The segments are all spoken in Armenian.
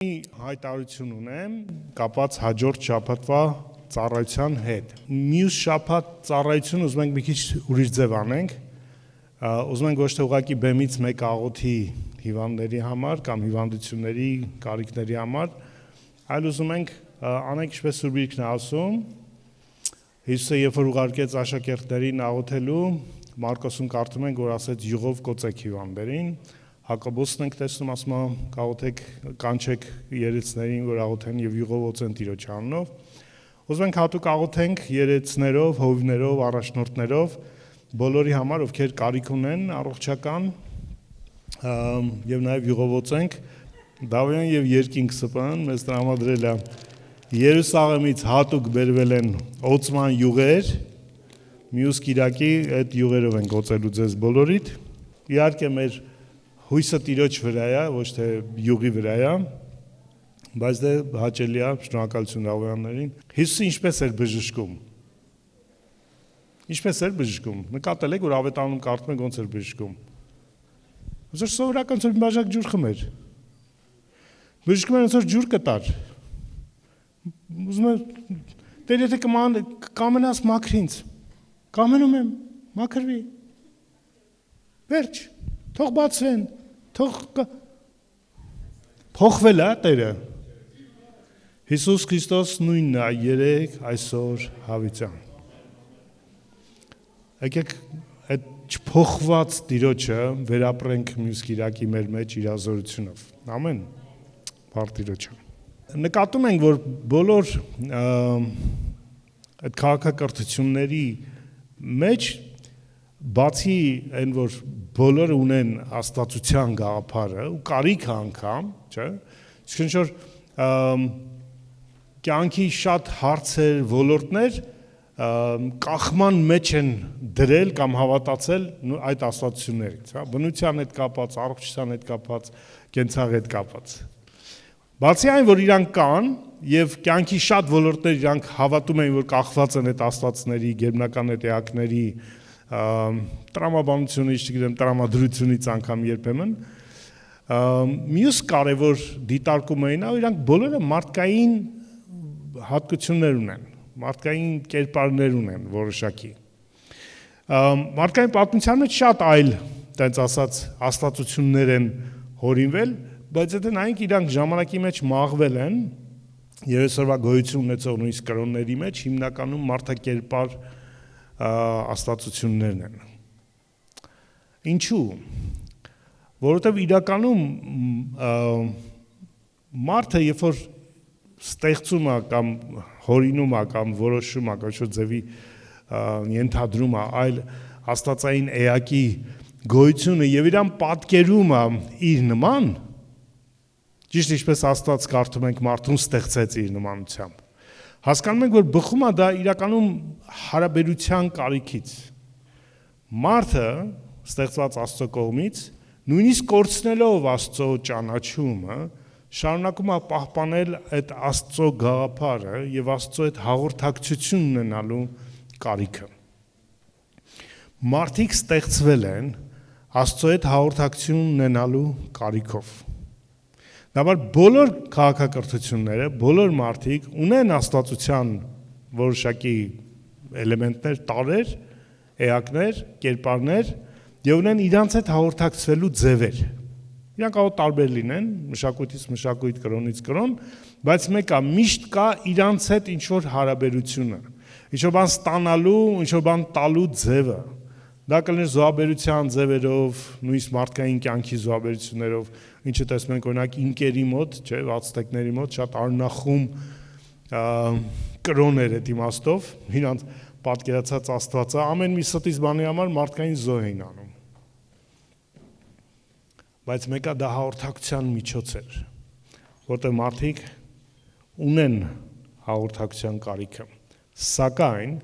Հայտարարություն ունեմ կապված հաջորդ շաբաթվա ծառայության հետ։ Մյուս շաբաթ ծառայություն ուզում ենք մի քիչ ուրիշ ձև անենք։ Ուզում ենք ոչ թե ուղղակի բեմից մեկ աղոթի հիվանդների համար կամ հիվանդությունների կարիքների համար, այլ ուզում ենք անենք ինչպես Սուրբ Գիրքն է ասում։ Հիսուսը երբ որ ուղարկեց աշակերտներին աղոթելու, Մարկոսում կարդում ենք, որ ասեց յուղով կոծեք հիվանդերին։ Հակոբոսն ենք տեսնում, ասում է կաղոթեք, կանչեք երեցներին, որ աղոթեն եւ յուղով օծեն Տիրոջ անունով։ Ուզում ենք հատուկ աղոթենք երեցներով, հովիվներով, առաջնորդներով, բոլորի համար, ովքեր կարիք ունեն առողջական, եւ նաեւ յուղով օծենք։ Դավոյան եւ երկինք սպան մեզ տրամադրել է Երուսաղեմից հատուկ բերվել են օծման յուղեր, մյուս կիրակի այդ յուղերով ենք օծելու ձեզ բոլորիդ։ Իհարկե մեր հույսը Տիրոջ վրա է, ոչ թե յուղի վրա է, բայց դե հաճելի է, շնորհակալություն Դավոյաններին։ Հիսուսը ինչպես էր բժշկում։ Ինչպես էր բժշկում։ Նկատել եք, որ ավետարանում կարդում ենք ոնց էր բժշկում։ Ոնց որ սովորական ծոր մի բաժակ ջուր խմեր։ Բժշկում են ոնց որ ջուր կտար։ Ուզում եմ դեր եթե կամենաս մաքր ինձ։ Կամենում եմ, մաքրվի։ Վերջ։ Թող բացվեն, թող փոխվել է Տերը։ Հիսուս Քրիստոս նույնն է երեք այսօր հավիտյան։ Եկեք այդ չփոխված Տիրոջը վերապրենք մյուս կիրակի մեր մեջ իր ազորությունով։ Ամեն։ Բարդ Տիրոջը։ Նկատում ենք, որ բոլոր այդ քաղաքակրթությունների մեջ բացի այն որ բոլորը ունեն աստվածության գաղափարը ու կարիքը անգամ, չէ՞, իսկ ինչ որ կյանքի շատ հարցեր, ոլորտներ կախման մեջ են դրել կամ հավատացել այդ աստվածություններից, հա, բնության հետ կապված, առողջության հետ կապված, կենցաղի հետ կապված։ Բացի այն, որ իրանք կան եւ կյանքի շատ ոլորտներ իրանք հավատում են, որ կախված են այդ աստվածների, գերբնական այդ էակների տրամաբանությունից, չգիտեմ, տրամադրությունից անգամ երբեմն մյուս կարևոր դիտարկումն է, իրանք բոլորը մարդկային հատկություններ ունեն, մարդկային կերպարներ ունեն որոշակի։ Մարդկային պատմության մեջ շատ այլ, տենց ասած, աստվածություններ են հորինվել, բայց եթե նայենք իրանք ժամանակի մեջ մաղվել են, եւ այսօրվա գոյություն ունեցող նույնիսկ կրոնների մեջ հիմնականում մարդակերպար աստվածություններն են։ Ինչու՞։ Որովհետև իրականում մարդը երբ որ ստեղծում է կամ հորինում է կամ որոշում է կամ ինչ-որ ձևի ենթադրում է այլ աստվածային էակի գոյությունը եւ իրան պատկերում է իր նման, ճիշտ ինչպես Աստված կարդում ենք մարդուն ստեղծեց իր նմանությամբ։ Հասկանում ենք, որ բխում է դա իրականում հարաբերության կարիքից։ Մարդը ստեղծված Աստծո կողմից, նույնիսկ կորցնելով Աստծո ճանաչումը, շարունակում է պահպանել այդ Աստծո գաղափարը եւ Աստծո այդ հաղորդակցություն ունենալու կարիքը։ Մարդիկ ստեղծվել են Աստծո այդ հաղորդակցություն ունենալու կարիքով։ Դաբար բոլոր քաղաքակրթությունները, բոլոր մարդիկ ունեն աստվածության որոշակի էլեմենտներ, տարրեր, էակներ, կերպարներ եւ ունեն իրանց հետ հաղորդակցվելու ձևեր։ Իրանք կարող տարբեր լինեն, մշակույթից մշակույթ, կրոնից կրոն, բայց մեկը միշտ կա իրանց հետ ինչ որ հարաբերությունը, ինչ որ բան ստանալու, ինչ որ բան տալու ձևը։ Դա կլիներ զոհաբերության ձևերով, նույնիսկ մարդկային կյանքի զոհաբերություններով, ինչը տեսնում ենք օրինակ ինկերի մոտ, չէ, վացտեկների մոտ շատ արնախում կրոներ այդ իմաստով, իրանց պատկերացած Աստվածը ամեն մի ստից բանի համար մարդկային զոհ էին անում։ Բայց մեկը դա հաղորդակցության միջոց էր, որտեղ մարդիկ ունեն հաղորդակցության կարիքը, սակայն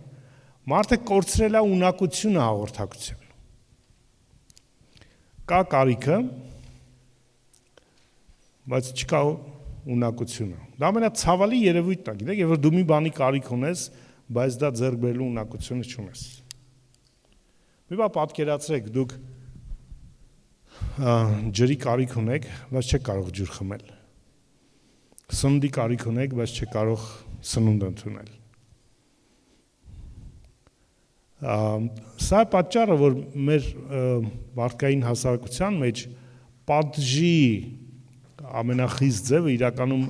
մարդը կորցրել է ունակությունը հաղորդակցության։ Կա կարիքը, բայց չկա ունակությունը։ Դա ամենացավալի երևույթն է, գիտեք, երբ որ դու մի բանի կարիք ունես, բայց դա ձեռք բերելու ունակությունը չունես։ Մի բան պատկերացրեք, դուք ջրի կարիք ունեք, բայց չեք կարող ջուր խմել։ Սննդի կարիք ունեք, բայց չեք կարող սնունդ ընդունել։ Սա է պատճառը, որ մեր մարդկային հասարակության մեջ պատժի ամենախիստ ձևը իրականում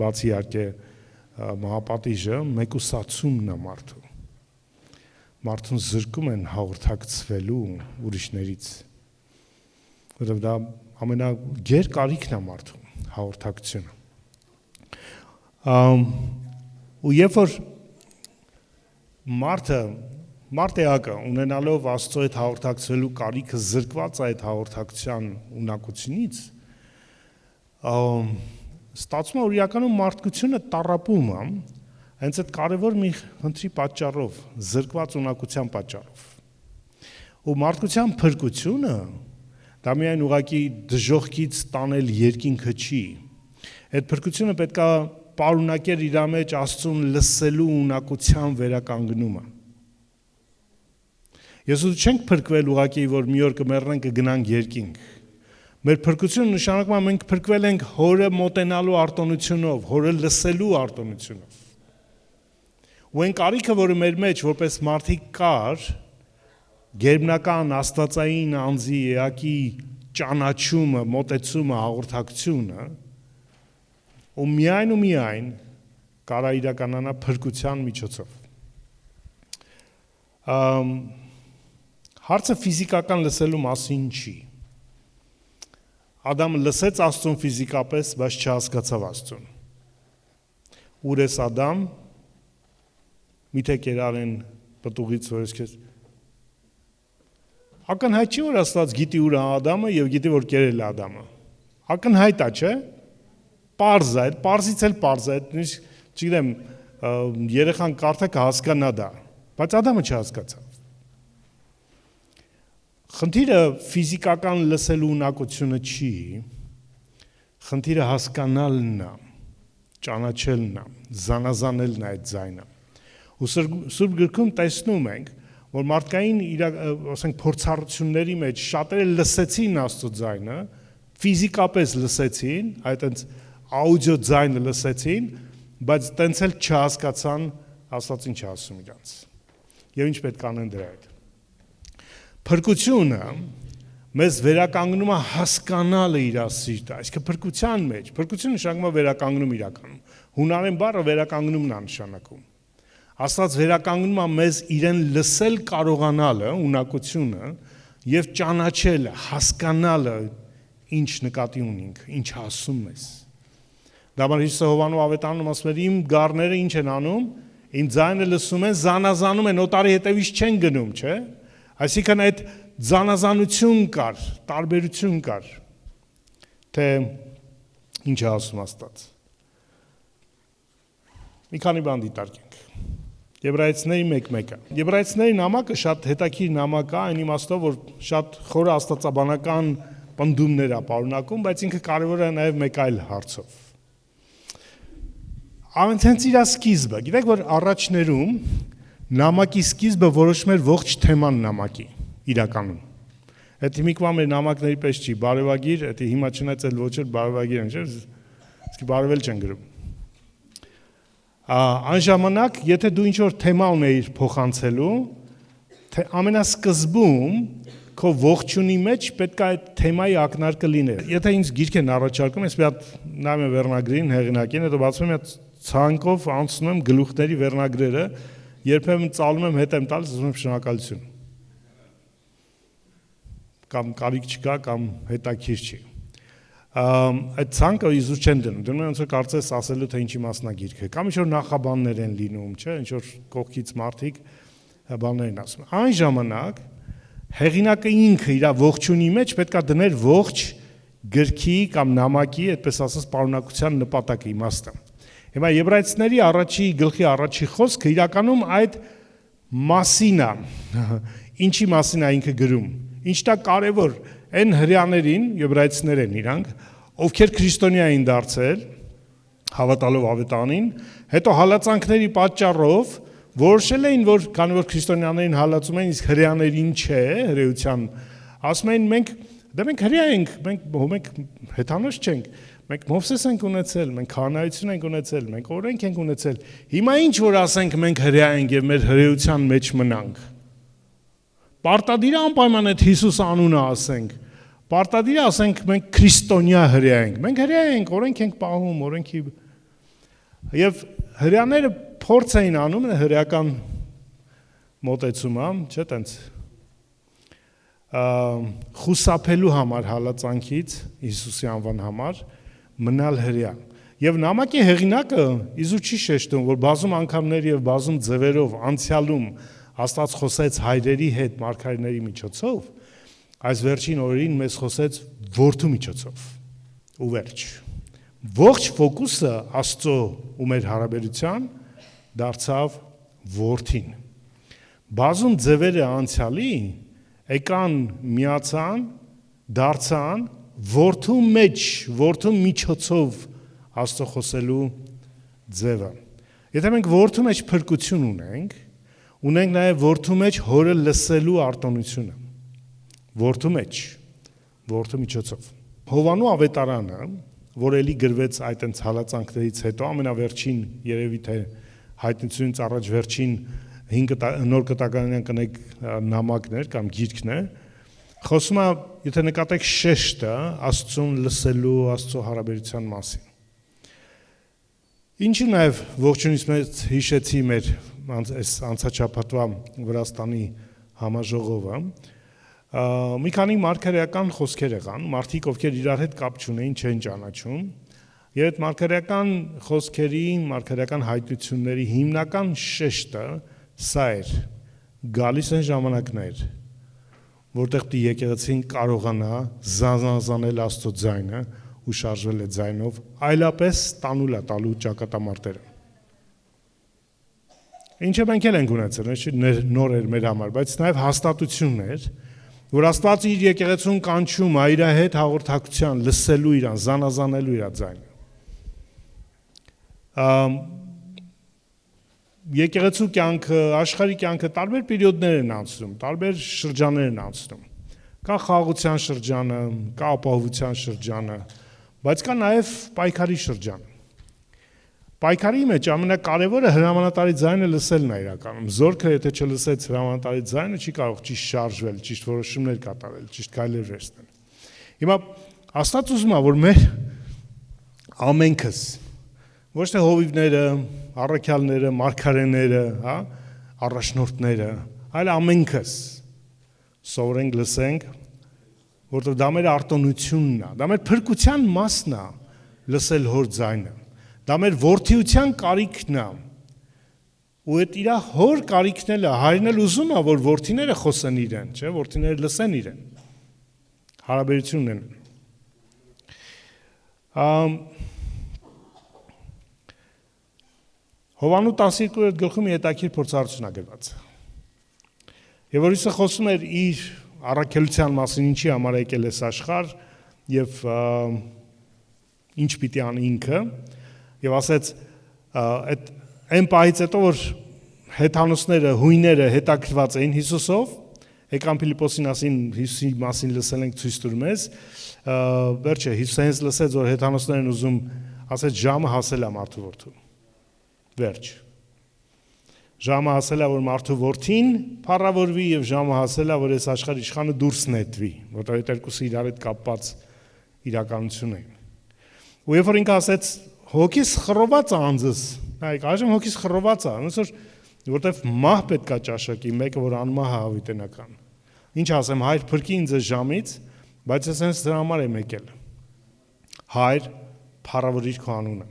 բացի իհարկե մահապատիժը մեկուսացումն է մարդու։ Մարդուն զրկում են հաղորդակցվելու ուրիշներից, որովհետև դա ամենագեր կարիքն է մարդու հաղորդակցությունը։ Ու երբ որ մարդը ունենալով Աստծո հետ հաղորդակցվելու կարիքը զրկված է այդ հաղորդակցության ունակությունից, ստացվում է որ իրականում մարդկությունը տառապում է հենց այդ կարևոր մի խնդրի պատճառով, զրկված ունակության պատճառով։ Ու մարդկության փրկությունը դա միայն ուղղակի դժոխքից տանել երկինքը չի։ Այդ փրկությունը պետք է պարունակեր իր մեջ Աստծուն լսելու ունակության վերականգնումը։ Ես ու չենք փրկվել ուղղակի, որ մի օր կմեռնենք կգնանք երկինք։ Մեր փրկությունը նշանակում է մենք փրկվել ենք Հորը մոտենալու արտոնությունով, Հորը լսելու արտոնությունով։ Ու այն կարիքը, որը մեր մեջ որպես մարդիկ կար, գերբնական աստվածային անձի էակի ճանաչումը, մոտեցումը, հաղորդակցությունը, ու միայն կարա իրականանա փրկության միջոցով։ Հարցը ֆիզիկական լսելու մասին չի։ Ադամը լսեց Աստծուն ֆիզիկապես, բայց չհասկացավ Աստծուն։ Ուր ես Ադամ, միթե կերարեն պտուղից, որ ես քեզ ակնհայտ չի, որ Աստված գիտի ուր է Ադամը եւ գիտի, որ կերել է Ադամը։ Ակնհայտ է, չէ՞։ Պարզ է, պարզից էլ պարզ է, չգիտեմ, երեխան կարդա կհասկանա դա, բայց Ադամը չհասկացավ։ Խնդիրը ֆիզիկական լսելու ունակությունը չի, խնդիրը հասկանալն է, ճանաչելն է, զանազանելն է այդ ձայնը։ Ու Սուրբ Գրքում տեսնում ենք, որ մարդկային ասենք փորձառությունների մեջ շատերը լսեցին Աստծո ձայնը, ֆիզիկապես լսեցին, այդ աուդիո ձայնը լսեցին, բայց տենց էլ չհասկացան Աստված ինչ ասում իրանց։ Եվ ինչ պետք անեն դրա հետ։ Փրկությունը մեզ վերականգնում է հասկանալը իր սիրտը, այսինքն փրկության մեջ, փրկությունը նշանակում է վերականգնում իրականում։ Հունարեն բառը վերականգնումն է նշանակում։ Աստված վերականգնում է մեզ իրեն լսել կարողանալը, ունակությունը եւ ճանաչելը, հասկանալը, ինչ նկատի ունենք, ինչ ասում ես։ Դա բան Հիսուս Հովանու ավետարանում ասում է իմ գառները ինչ են անում, իմ ձայնը լսում են, զանազանում են, օտարի հետևից չեն գնում, չէ՞։ Այսինքն այդ զանազանություն կար, տարբերություն կար, թե ինչ է ասում Աստված։ Մի քանի բան դիտարկենք։ Եբրայեցիների 1:1-ը։ Եբրայեցիների նամակը շատ հետաքրքիր նամակ է, այն իմաստով, որ շատ խորը աստվածաբանական պնդումներ է պարունակում, բայց ինքը կարևոր է նաև մեկ այլ հարցով։ Հենց իր սկիզբը, գիտեք, որ առաջներում նամակի սկիզբը որոշում էր ողջ թեման նամակի իրականում։ Այդ հիմիկվա մեր նամակների պես չի, բարևագիր, դա հիմա չնայած էլ ոչ էլ բարևագիր են, չէ՞, իսկ բարևել չեն գրում։ Այն ժամանակ, եթե դու ինչ-որ թեմա ունեիր փոխանցելու, ամենասկզբում քո ողջունի մեջ պետք է այդ թեմայի ակնարկը լիներ։ Եթե ինձ գիրք են առաջարկում, ես մի հատ նայում եմ վերնագրին, հեղինակին, հետո բացում եմ ցանկով անցնում եմ գլուխների վերնագրերը, երբեմն ծալում եմ հետ եմ տալիս, ասում եմ շնորհակալություն։ Կամ կարիք չկա, կամ հետաքրքիր չի։ Այդ ցանկը իզուր չեն դնում, դնում են ոնց որ կարծես ասելու թե ինչի մասնագիրք է, կամ ինչ-որ նախաբաններ են լինում, չէ, ինչ-որ կողքից մարդիկ բաներ են ասում։ Այն ժամանակ հեղինակը ինքը իր ողջունի մեջ պետք է դներ ողջ գրքի կամ նամակի, այդպես ասած, պարունակության նպատակը, իմաստը։ Հիմա Եբրայեցիների առաջի գլխի առաջի խոսքը իրականում այդ մասին է, ինչի մասին է ինքը գրում, ինչն է կարևոր այն հրեաներին, եբրայեցիներ են իրանք, ովքեր քրիստոնյա էին դարձել, հավատալով ավետանին, հետո հալածանքների պատճառով որոշել էին, որ քանի որ քրիստոնյաներին հալածում են, իսկ հրեաներին չէ, հրեության, ասում էին մենք հրեա ենք, մենք հեթանոս չենք, Մենք Մովսես ենք ունեցել, մենք քահանայություն ենք ունեցել, մենք օրենք ենք ունեցել։ Հիմա ինչ որ ասենք մենք հրեա ենք եւ մեր հրեության մեջ մնանք։ Պարտադիր անպայման այդ Հիսուս անունը ասենք։ Պարտադիր ասենք մենք քրիստոնյա հրեա ենք։ Մենք հրեա ենք, օրենք ենք պահում, օրենքի եւ հրեաները փորձ էին անում հրեական մոտեցումը, չէ՞ տենց խուսափելու համար հալածանքից Հիսուսի անվան համար մնալ հրեա։ Եվ նամակի հեղինակը իզու չի շեշտում, որ բազում անգամներ եւ բազում ձևերով անցյալում Աստված խոսեց հայրերի հետ մարգարեների միջոցով, այս վերջին օրերին մեզ խոսեց որդու միջոցով։ Ու վերջ։ Ողջ ֆոկուսը Աստծո ու մեր հարաբերության դարձավ որդին։ Բազում ձևերը անցյալի եկան միացան, դարձան որդու մեջ, որդու միջոցով Աստծո խոսելու ձևը։ Եթե մենք որդու մեջ փրկություն ունենք նաև որդու մեջ հորը լսելու արտոնությունը։ Որդու մեջ, որդու միջոցով։ Հովանու ավետարանը, որ էլի գրվեց այդ այնց հալածանքներից հետո, ամենավերջին երևի թե հայտնությունից առաջ վերջին 5 նոր կտականյան կնեք նամակներ կամ գիրքն է, խոսում է, եթե նկատեք շեշտը Աստծուն լսելու, Աստծո հարաբերության մասին։ Ինչի նաև ողջունից մեծ հիշեցի մեր այս անցաչափատվա Վրաստանի համաժողովը, մի քանի մարգարեական խոսքեր եղան, մարդիկ ովքեր իրար հետ կապ չունեին, չեն ճանաչում, եւ այդ մարգարեական խոսքերի, մարգարեական հայտությունների հիմնական շեշտը սա էր. գալիս են ժամանակներ, որտեղ պիտի եկեղեցին կարողանա զանազանել Աստծո ձայնը ու շարժվել այդ ձայնով, այլապես տանուլ է տալու ճակատամարտերը։ Ինչը մենք էլ ենք ունեցել, նոր էր մեր համար, բայց նաև հաստատությունն էր, որ Աստված իր եկեղեցուն կանչում է իր հետ հաղորդակցության, լսելու իրան, զանազանելու իր ձայնը։ Եկեղեցու կյանքը, աշխարհի կյանքը տարբեր պերիոդներ են անցնում, տարբեր շրջաններ են անցնում։ Կա խաղաղության շրջանը, կա ապահովության շրջանը, բայց կա նաև պայքարի շրջան։ Պայքարի մեջ ամենակարևորը հրամանատարի ձայնը լսելն է իրականում։ Զորքը եթե չլսեց հրամանատարի ձայնը, չի կարող ճիշտ շարժվել, ճիշտ որոշումներ կատարել, ճիշտ քայլեր վերցնել։ Հիմա Աստված ուզում է, որ մեր ամենքս, ոչ թե հովիվները, առաքյալները, մարգարեները, հա, առաջնորդները, այլ ամենքս սովորենք, լսենք, որտեղ դա մեր արտոնությունն է, դա մեր փրկության մասն է, լսել հոր ձայնը։ Դա մեր որդիության կարիքն է։ Ու այդ իր հոր կարիքն է, հայրն էլ ուզում է, որ որդիները խոսեն իրեն, չէ, որդիները լսեն իրեն։ Հարաբերություն ունեն։ Հովանու 12-րդ գլխում մի հետաքրքիր փորձառություն է գրված։ Եվ որ Հիսուսը խոսում էր իր առաքելության մասին, ինչի համար եկել է աշխարհ եւ ինչ պիտի անի ինքը, եւ ասեց այդ այն պահից հետո որ հեթանոսները, հույները հետաքրված էին Հիսուսով, եկան Փիլիպոսին ասին Հիսուսի մասին լսել ենք ցույց տուր մեզ, վերջը Հիսուսը հենց լսեց որ հեթանոսներն ուզում, ասեց ժամը հասել է մարդու որդու։ Վերջ։ Ժամը հասել է որ մարդու որդին փառավորվի եւ ժամը հասել է որ այս աշխարհի իշխանը դուրս նետվի, որտեղ այդ երկուսը իրար հետ կապված իրականություն են։ Ու երբ որ ինքը ասեց հոգիս խռոված անձս, նայեք, այժմ հոգիս խռոված է, ոնց որ որտեվ մահ պետքա ճաշակի, մեկը որ անմահ է հավիտենական։ Ինչ ասեմ, հայր փրկի ինձ այս ժամից, բայց ես հենց դրա համար եմ եկել։ Հայր, փառավորիր քո անունը։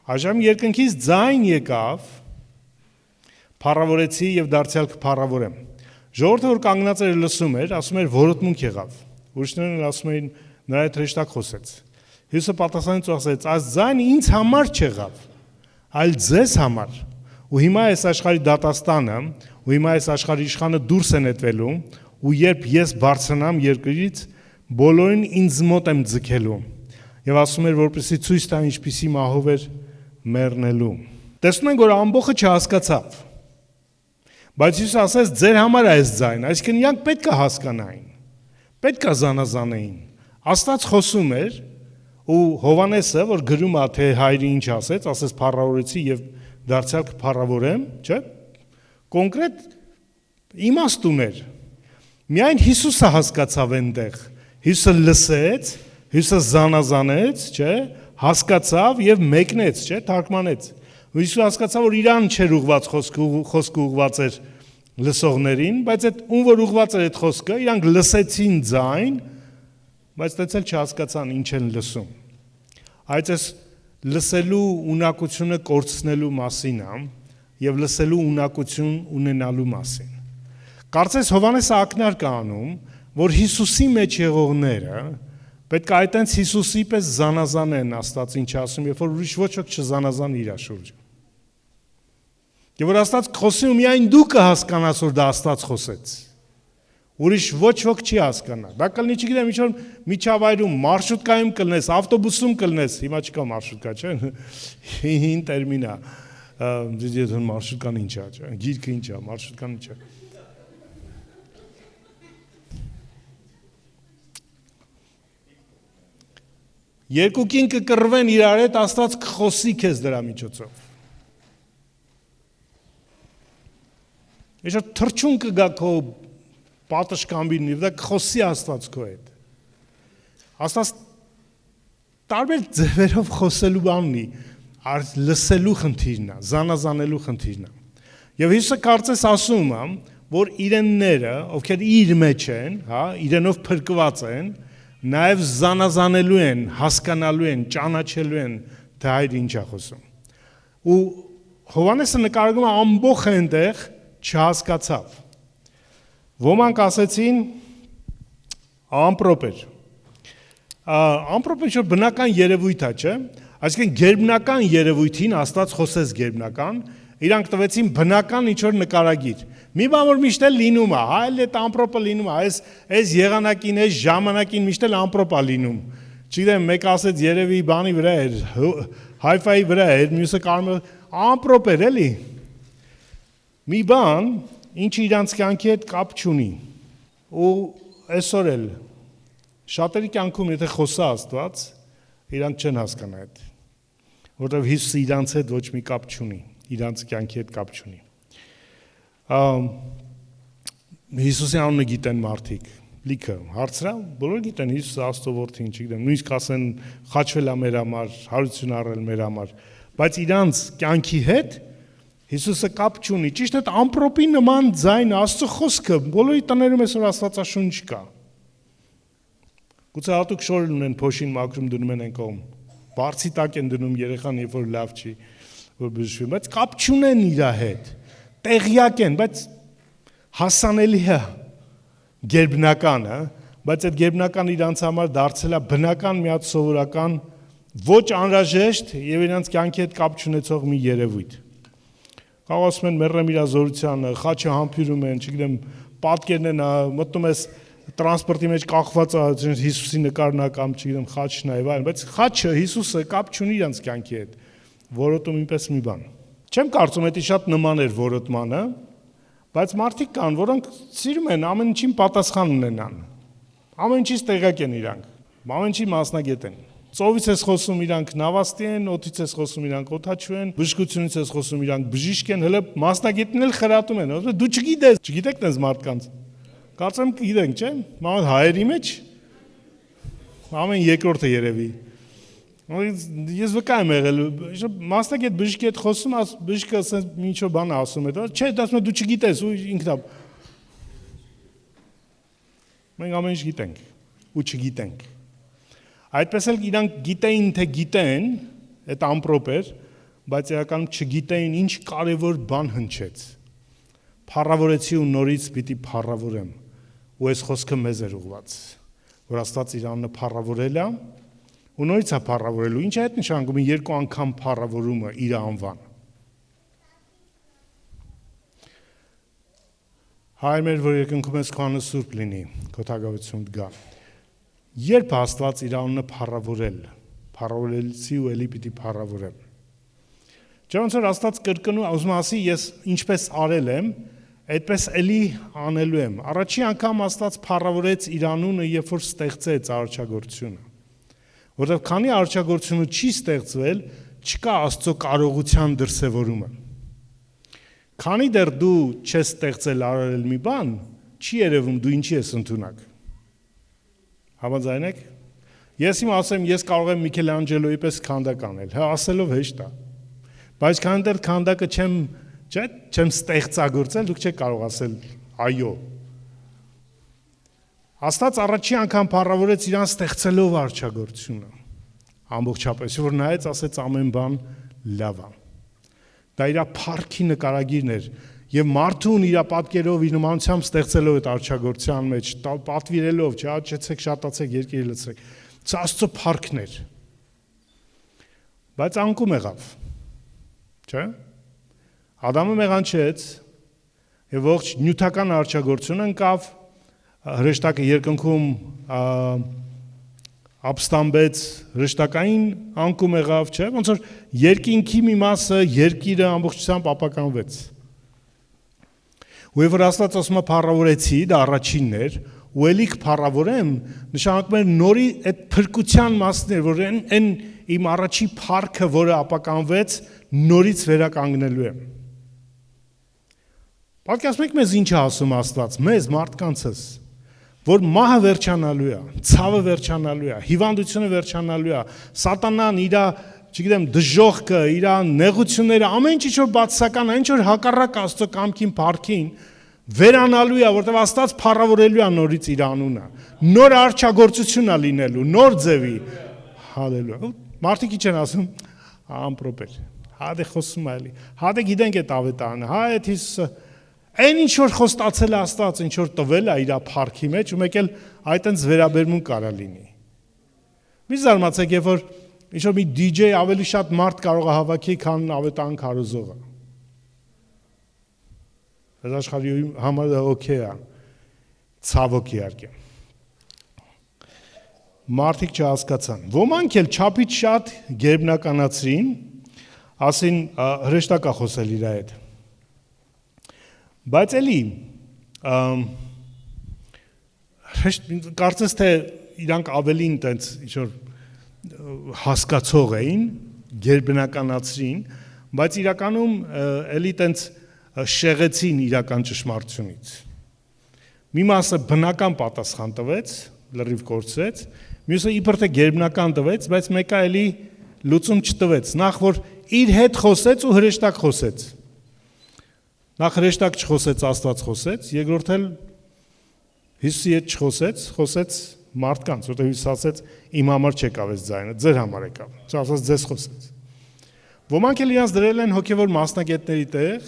Այժմ երկնքից ձայն եկավ, փառավորեցի եւ դարձյալ կփառավորեմ։ Ժողովուրդը որ կանգնած էր լսում էր, ասում էր որոտմունք եղավ։ Ուրիշներն ասում էին նրա հետ հրեշտակ խոսեց։ Հիսուսը պատասխանեց ու ասեց. «Այս ձայնը ինձ համար չեղավ, այլ ձեզ համար։ Ու հիմա այս աշխարհի դատաստանը, ու հիմա այս աշխարհի իշխանը դուրս է նետվելու, ու երբ ես բարձրանամ երկրից, բոլորին ինձ մոտ եմ ձգելու»։ Եվ ասում էր, որպեսզի ցույց տա ինչպիսի մահով էր մեռնելու։ Տեսնում ենք, որ ամբողջը չհասկացավ։ Բայց Հիսուսը ասեց, ձեր համար է այս ձայնը, այսինքն իրանք պետք է հասկանային, պետք է զանազանեին։ Աստված խոսում էր, Ու Հովանեսը, որ գրում է, թե հայրը ինչ ասեց փառավորեցի եւ դարձյալ կփառավորեմ, չէ՞։ Կոնկրետ իմաստ ուներ։ Միայն Հիսուսը հասկացավ այնտեղ։ Հիսուսը լսեց, Հիսուսը զանազանեց, չէ՞, հասկացավ եւ մեկնեց, չէ՞, թարգմանեց։ Հիսուսը հասկացավ, որ իրան չէր ուղված խոսքը ուղված էր լսողներին, բայց այդ ում որ ուղված էր այդ խոսքը, իրանք լսեցին ձայն, բայց դեռ չհասկացան ինչ են լսում։ Այս լսելու ունակությունը կորցնելու մասին է եւ լսելու ունակություն ունենալու մասին։ Կարծես Հովանեսը ակնարկ է անում, որ Հիսուսի մեջ եղողները պետք է այտենց Հիսուսի պես զանազանեն Աստված ինչ ասում, երբ որ ուրիշ ոչ ոք չզանազան իր շուրջը։ Եվ որ Աստված խոսի ու միայն դու կհասկանաս, որ դա Աստված խոսեց։ Ուրիշ ոչ ոք չի հասկանա։ Դա կլինի, չգիտեմ, ինչ որ միջավայրում, մարշրուտկայում կլնես, ավտոբուսում կլնես, հիմա չկա մարշրուտկա, չէ՞։ Հին տերմին է։ Դե մարշրուտկան ինչ է, չէ՞։ Գիրքը ինչ է, մարշրուտկան ինչ է։ Երկուքին կկռվեն իրար հետ, Աստված կխոսի քեզ դրա միջոցով։ Եշո թրջուն կգա քո պատշգամբին, դա կխոսի Աստված քո հետ։ Աստված տարբեր ձևերով խոսելու բանն է, լսելու խնդիրն է, զանազանելու խնդիրն է։ Եվ Հիսուսը կարծես ասում է, որ իրենները, ովքեր իր մեջ են, հա, իրենով փրկված են, նաև զանազանելու են, հասկանալու են, ճանաչելու են, թե հայր ինչ է խոսում։ Ու Հովանեսը նկարագրում է ամբողջ այնտեղ չհասկացավ։ Ոմանք ասեցին ամպրոպ էր։ Ամպրոպը չէ բնական երևույթ է, չէ՞։ Այսինքն գերբնական երևույթին Աստված խոսեց գերբնական, իրանք տվեցին բնական ինչ-որ նկարագիր։ Մի բան որ միշտ էլ լինում է, հա, էլ այդ ամպրոպը լինում է, այս եղանակին, այս ժամանակին միշտ էլ ամպրոպ է լինում։ Չգիտեմ, մեկը ասեց երևի բանի վրա էր, Hi-Fi-ի վրա էր, մյուսը կարում ամպրոպ էր, էլի։ Մի բան, ինչը իրանց կյանքի հետ կապ չունի։ Ու այսօր էլ շատերի կյանքում եթե խոսա Աստված, իրանք չեն հասկանա այդ։ Որտեղ Հիսուսը իրանց հետ ոչ մի կապ չունի, իրանց կյանքի հետ կապ չունի։ Հիսուսի անունը գիտեն մարդիկ, լիքը, հարցրա, բոլոր գիտեն Հիսուսը Աստծո որդին, չգիտեմ, նույնիսկ ասեն խաչվել է մեր համար, հարություն առել մեր համար, բայց իրանց կյանքի հետ Հիսուսը կապ չունի, ճիշտ է ամպրոպի նման ձայն Աստծո խոսքը, բոլորի տներում այսօր Աստվածաշունչ կա։ Գուցե հատուկ շորել ունեն փոշին մաքրում դնում են այն կողմ, բարձի տակ են դնում երեխան, երբ որ լավ չի, որ բժշկվի, բայց կապ չունեն իր հետ, տեղյակ են, բայց հասանելի է գերբնականը, բայց այդ գերբնական իրանց համար դարձել է բնական մի հատ սովորական ոչ անհրաժեշտ եւ իրանց կյանքի հետ կապ չունեցող մի երևույթ։ Կարող ասում են մեռնեմ իր զորությանը, խաչը համբյուրում են, չգիտեմ, պատկերն են, մտնում ես տրանսպորտի մեջ կախված է Հիսուսի նկարն է կամ չգիտեմ խաչն է եւ այլն, բայց խաչը Հիսուսը կապ չունի իրանց կյանքի հետ։ Որոտում ինպես մի բան։ Չեմ կարծում դա շատ նման էր որոտմանը, բայց մարդիկ կան, որոնք սիրում են ամեն ինչին պատասխան ունենան։ Ամեն ինչից տեղյակ են իրանք, ամեն ինչի մասնագետ են։ Ծովից ես խոսում իրանք նավաստի են, օդից ես խոսում իրանք օդաչու են, բժշկությունից ես խոսում իրանք բժիշկ են, հələ մասնագետն էլ խրատում են, ասում են դու չգիտեք դες մարդկանց։ Կարծեմ գիտենք, չէ՞։ Մանավանդ հայերի մեջ ամեն երկրորդը երևի։ Ես վկա եմ եղել, մասնագետ բժշկի հետ խոսում, բժիշկը ասես ինչ-որ բան ասում է, չէ, դա ասում է դու չգիտես ու ինքնա։ Մենք ամեն ինչ գիտենք ու չգիտենք։ Այդպես էլ իրանք գիտեին, թե գիտեն, այդ ամպրոպ էր, բայց իրականում չգիտեին ինչ կարևոր բան հնչեց։ Փառավորեցի ու նորից պիտի փառավորեմ։ Ու այս խոսքը մեզ էր ուղված, որ Աստված իր անունը փառավորել է, ու նորից է փառավորելու։ Ինչ է այդ նշանակում երկու անգամ փառավորումը իր անվան։ Հայր մեր, որ երկնքում ես քո անունը սուրբ լինի, քո թագավորություն գա։ Երբ Աստված իր անունը փառավորելցի ու էլի պիտի փառավորեմ։ Չէ՞ ոնց որ Աստված կրկնում, ուզում ասի, ես ինչպես արել եմ, այդպես էլի անելու եմ։ Առաջին անգամ Աստված փառավորեց իր անունը, երբ որ ստեղծեց արարչագործությունը։ Որտեղ քանի արարչագործությունը չի ստեղծվել, չկա Աստծո կարողության դրսևորումը։ Քանի դեռ դու չես ստեղծել արարել մի բան, չի երևում դու ինչի ես ընդունակ։ Համաձայն եք։ Ես իմ ասեմ, ես կարող եմ Միքելանջելոյի պես քանդակ անել, հա, ասելով հեշտ է։ Բայց քանի դեռ քանդակը չեմ ստեղծագործել, դուք չեք կարող ասել այո։ Աստված առաջի անգամ փառավորեց իրան ստեղծելով արարչագործությունը։ Ամբողջապես, որ նայեց, ասեց ամեն բան լավ է։ Դա իր փառքի նկարագիրն էր, եւ մարդուն իր պատկերով, իր նմանությամբ ստեղծելով այդ արարչագործության մեջ, պատվիրելով, չաճեցեք, շատացեք, երկիրը լցրեք։ Սա Աստծո փառքն էր։ Բայց անկում եղավ։ Չէ՞։ Ադամը մեղանչեց եւ ողջ նյութական արարչագործությունը ընկավ, հրեշտակը երկնքում ապստամբեց, հրեշտակային անկում եղավ, չէ՞, ոնց որ երկինքի մի մասը երկիրը ամբողջությամբ ապականվեց։ Ու երբ Աստված ասում է փառավորեցի, դա առաջինն էր, ու ելիք փառավորեմ, նշանակում է նորի այդ փրկության մասն էր, որ այն իմ առաջի փառքը, որը ապականվեց, նորից վերականգնելու եմ։ Պատկերացնում եք մեզ ինչ է ասում Աստված, մեզ մարդկանցս, որ մահը վերջանալու է, ցավը վերջանալու է, հիվանդությունը վերջանալու է, սատանան իր, չգիտեմ, դժոխքը, իր նեղությունները, ամեն ինչ որ բացասական, այն որ հակառակ Աստծո կամքին փառքին վերանալու է, որտեղ Աստված փառավորելու է նորից իր անունը, նոր արարչագործություն է լինելու, նոր ձևի, հալելույա։ Մարդիկ ինչ են ասում, ամպրոպեր, հա դե խոսում է էլի, հա դե գիտենք այդ ավետարանը, հա այդ Հիսուսը այն ինչ որ խոստացել է Աստված, ինչ որ տվել է իր փառքի մեջ, ու մեկ էլ այդտենց վերաբերմունք կարա լինի։ Մի զարմացեք, երբ որ ինչ որ մի DJ ավելի շատ մարդ կարող է հավաքի, քան ավետարան քարոզողը։ Այս աշխարհի համար դա օքեյ է։ Ցավոք իհարկե։ Մարդիկ չհասկացան։ Ոմանք էլ չափից շատ գերբնականացրին, ասին հրեշտակ է խոսել իր հետ։ Բայց էլի կարծես թե իրանք ավելին տենց ինչ-որ հասկացող էին, գերբնականացրին, բայց իրականում էլի տենց շեղեցին իրական ճշմարտությունից։ Մի մասը բնական պատասխան տվեց, լրիվ կորցրեց, մյուսը իբր թե գերբնական տվեց, բայց մեկը էլի լուծում չտվեց, նախ որ իր հետ խոսեց ու հրեշտակ խոսեց։ Նախ հրեշտակ չխոսեց, Աստված խոսեց, երկրորդ էլ Հիսուսի հետ չխոսեց, խոսեց մարդկանց, որտեղ Հիսուս ասեց իմ համար չեկավ այս ձայնը, ձեր համար եկավ, ասած ձեզ խոսեց։ Ոմանք էլ իրանց դրել են հոգևոր մասնագետների տեղ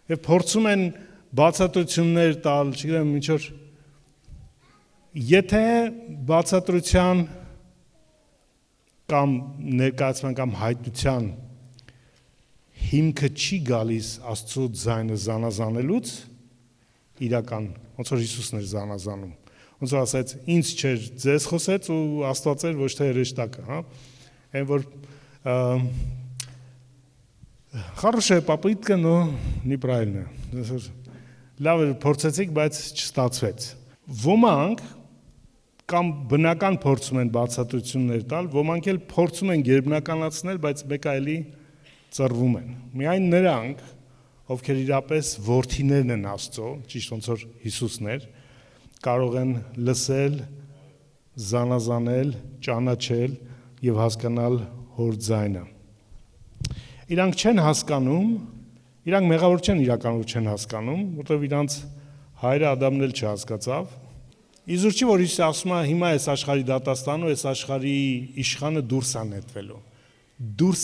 եւ փորձում են բացատրություններ տալ, չգիտեմ ինչ որ եթե բացատրության կամ ներկայացման կամ հայտնության հիմքը չի գալիս Աստծո ձայնը զանազանելուց իրական, ոնց որ Հիսուսն էր զանազանում, ոնց որ ասեց, ինձ չէր, ձեզ խոսեց ու Աստված էր, ոչ թե հրեշտակը, հա, այն որ хорошая попытка, но неправильно, լավ էր փորձեցիք, բայց չստացվեց, ոմանք կամ բնական փորձում են բացատրություններ տալ, ոմանք էլ փորձում են գերբնականացնել, բայց մեկը էլի ծրվում են։ Միայն նրանք, ովքեր իրապես որդիներն են Աստծո, ճիշտ ոնց որ Հիսուսն էր, կարող են լսել, զանազանել, ճանաչել եւ հասկանալ Հոր ձայնը։ Իրանք չեն հասկանում, իրանք մեղավոր չեն իրականորեն չեն հասկանում, որտեղ իրանց հայրը Ադամն էլ չհասկացավ։ Իզուր չի որ Հիսուսը ասում է հիմա այս աշխարհի դատաստանը, այս աշխարհի իշխանը դուրս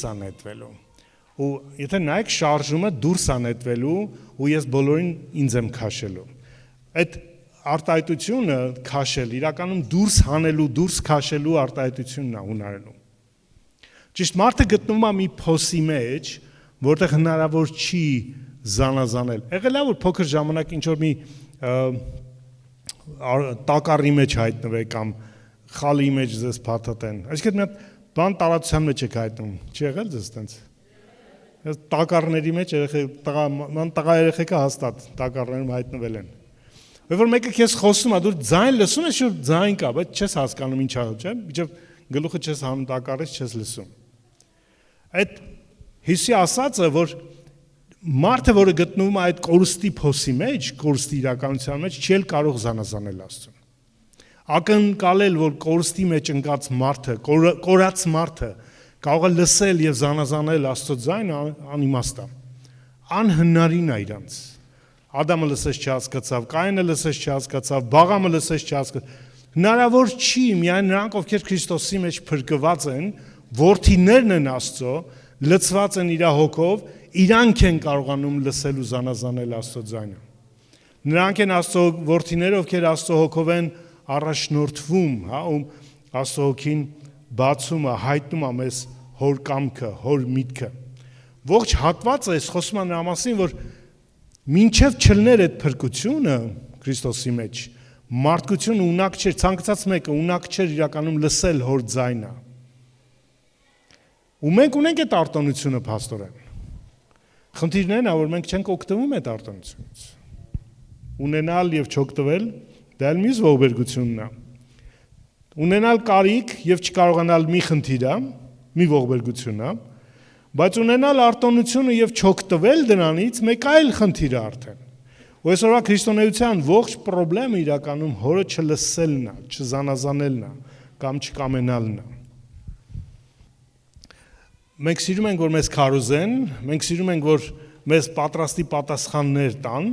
է նետվելու։ Ու եթե նայեք շարժումը դուրս է նետվելու ու ես բոլորին ինձ եմ քաշելու։ Այդ արտահայտությունը քաշել իրականում դուրս հանելու, դուրս քաշելու արտահայտությունն է հունարենում։ Ճիշտ մարդը գտնվում է մի փոսի մեջ, որտեղ հնարավոր չի զանազանել։ Եղել է որ փոքր ժամանակ ինչ որ մի տակառի մեջ հայտնվեք կամ խալի մեջ ձեզ փաթաթեն։ Այսինքն մի հատ բան տարածության մեջ եք հայտնում։ Չի եղել ձեզ այդպես։ Տակառների մեջ տղա երեխեքը հաստատ տակառներում հայտնվել են։ Որ մեկը քեզ խոսում է, դու ձայն լսում ես, որ ձայն կա, բայց չես հասկանում ինչ ա, չէ՞։ Միջև գլուխը չես հանում տակառից, չես լսում։ Այդ Հիսուսի ասածը, որ մարդը, որը գտնվում է այդ կորստի փոսի մեջ, կորստի իրականության մեջ, չի կարող զանազանել Աստծուն։ Ակնկալել, որ կորստի մեջ ընկած մարդը, կորած մարդը կարող է լսել եւ զանազանել Աստծո ձայնը անիմաստ է։ Անհնարին է իրանց։ Ադամը լսեց չհասկացավ, Կայինը լսեց չհասկացավ, Բաղամը լսեց չհասկացավ։ Հնարավոր չի, միայն նրանք, ովքեր Քրիստոսի մեջ փրկված են, որդիներն են Աստծո, լցված են իր հոգով, իրանք են կարողանում լսել ու զանազանել Աստծո ձայնը։ Նրանք են Աստծո որդիները, ովքեր Աստծո հոգով են առաջնորդվում, հա, ում Աստծո հոգին բացում է, հայտնում է մեզ հոր կամքը, հոր միտքը։ Ողջ հատվածը այս խոսում է նրա մասին, որ մինչև չլներ այդ փրկությունը Քրիստոսի մեջ, մարդկությունը ունակ չէր, ցանկացած մեկը ունակ չէր իրականում լսել հոր ձայնը։ Ու մենք ունենք այդ արտոնությունը, փաստորեն։ Խնդիրն է, որ մենք չենք օգտվում այդ արտոնությունից։ Ունենալ եւ չօգտվել, դա էլ մյուս ողբերգությունն է։ Ունենալ կարիք եւ չկարողանալ մի խնդիր է, մի ողբերգություն է, բայց ունենալ արտոնությունը եւ չօգտվել դրանից մեկ այլ խնդիր է արդեն։ Ու այսօրվա քրիստոնեության ողջ խնդրեմը իրականում հորը չլսելն է, չզանազանելն է կամ չկամենալն է։ Մենք սիրում ենք, որ մեզ քարոզեն, մենք սիրում ենք, որ մեզ պատրաստի պատասխաններ տան,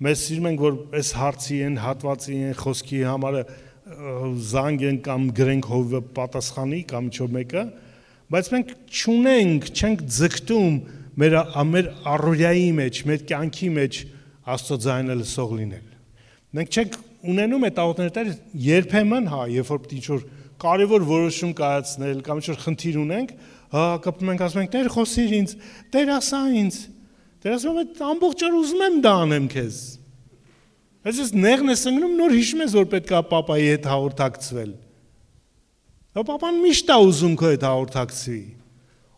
մեզ սիրում ենք, որ այս հարցի են, հատվածի են, խոսքի համար զանգեն կամ գրենք հովը պատասխանի կամ ինչ-որ մեկը, բայց մենք չենք ձգտում մեր առօրյայի մեջ, մեր կյանքի մեջ Աստծո ձայնը լսող լինել։ Մենք չենք ունենում այդ աղոթները երբեմն, հա, երբ որ ինչ-որ կարևոր որոշում կայացնել կամ ինչ-որ խնդիր ունենք, հա, կապում ենք, ասում ենք, Տեր խոսիր ինձ, Տեր ասա ինձ, Տեր ասում եմ, ամբողջ օր ուզում եմ դա անեմ քեզ։ Այսպես նեղն ես ընկնում, նոր հիշում ես, որ պետք է պապայի հետ հաղորդակցվել։ Պապան միշտ է ուզում քո հետ հաղորդակցվի։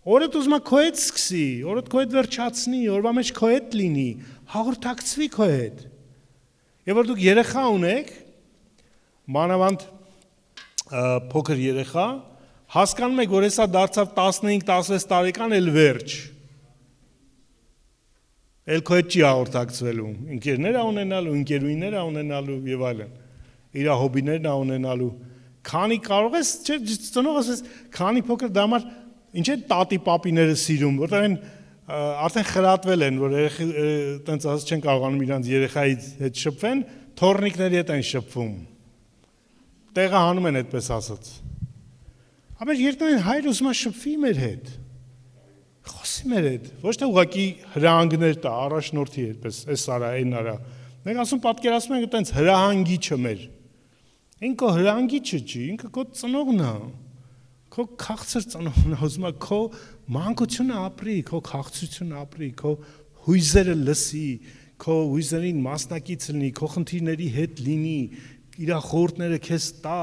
Օրդ ուզում է քո հետ սկսի, օրդ քո հետ վերջացնի, օրվա մեջ քո հետ լինի, հաղորդակցվի քո հետ։ Եվ որ դուք երեխա ունեք, մանավանդ փոքր երեխա, հասկանում եք, որ հեսա դարձավ 15-16 տարեկան, էլ վերջ։ Էլ քո հետ չի հաղորդակցվելու, ընկերներ է ունենալու, ընկերուհիներ է ունենալու եւ այլն։ Իր հոբիներն է ունենալու։ Քանի կարող ես, չէ, ծնող ասես, քանի փոքր դա համար ինչ է տատի պապիները սիրում, որտեղ են արդեն խրատվել են, որ տենց ասած չեն կարողանում իրանց երեխայի հետ շփվեն, թորնիկների հետ են շփվում։ Տեղը հանում են այդպես ասած։ Ապա երբ հայր ուզում է շփվի մեր հետ, խոսի մեր հետ, ոչ թե ուղղակի հրահանգներ տա, առաջնորդի այդպես, էս արա, այն արա։ Մենք ասում պատկերացնում ենք այտենց հրահանգիչը մեր։ Ինքը հրահանգիչը չի, ինքը քո ծնողն է։ Քո քաղցր ծնողն է, ուզում է քո մանկությունը ապրի, քո քաղցրությունը ապրի, քո հույզերը լսի, քո հույզերին մասնակից լինի, քո խնդիրների հետ լինի, իր խորհուրդները քեզ տա,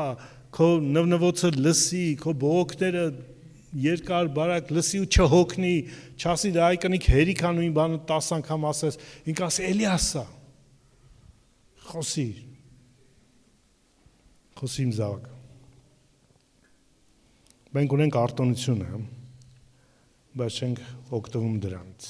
քո նվնվոցը լսի, քո բողոքները երկար բարակ լսի ու չհոգնի, չասի դա այ կնիկ հերիք անուին բանը 10 անգամ ասես, ինքը ասի էլի ասա։ Խոսի իմ զավակ։ Մենք ունենք արտոնությունը, բայց չենք օգտվում դրանից։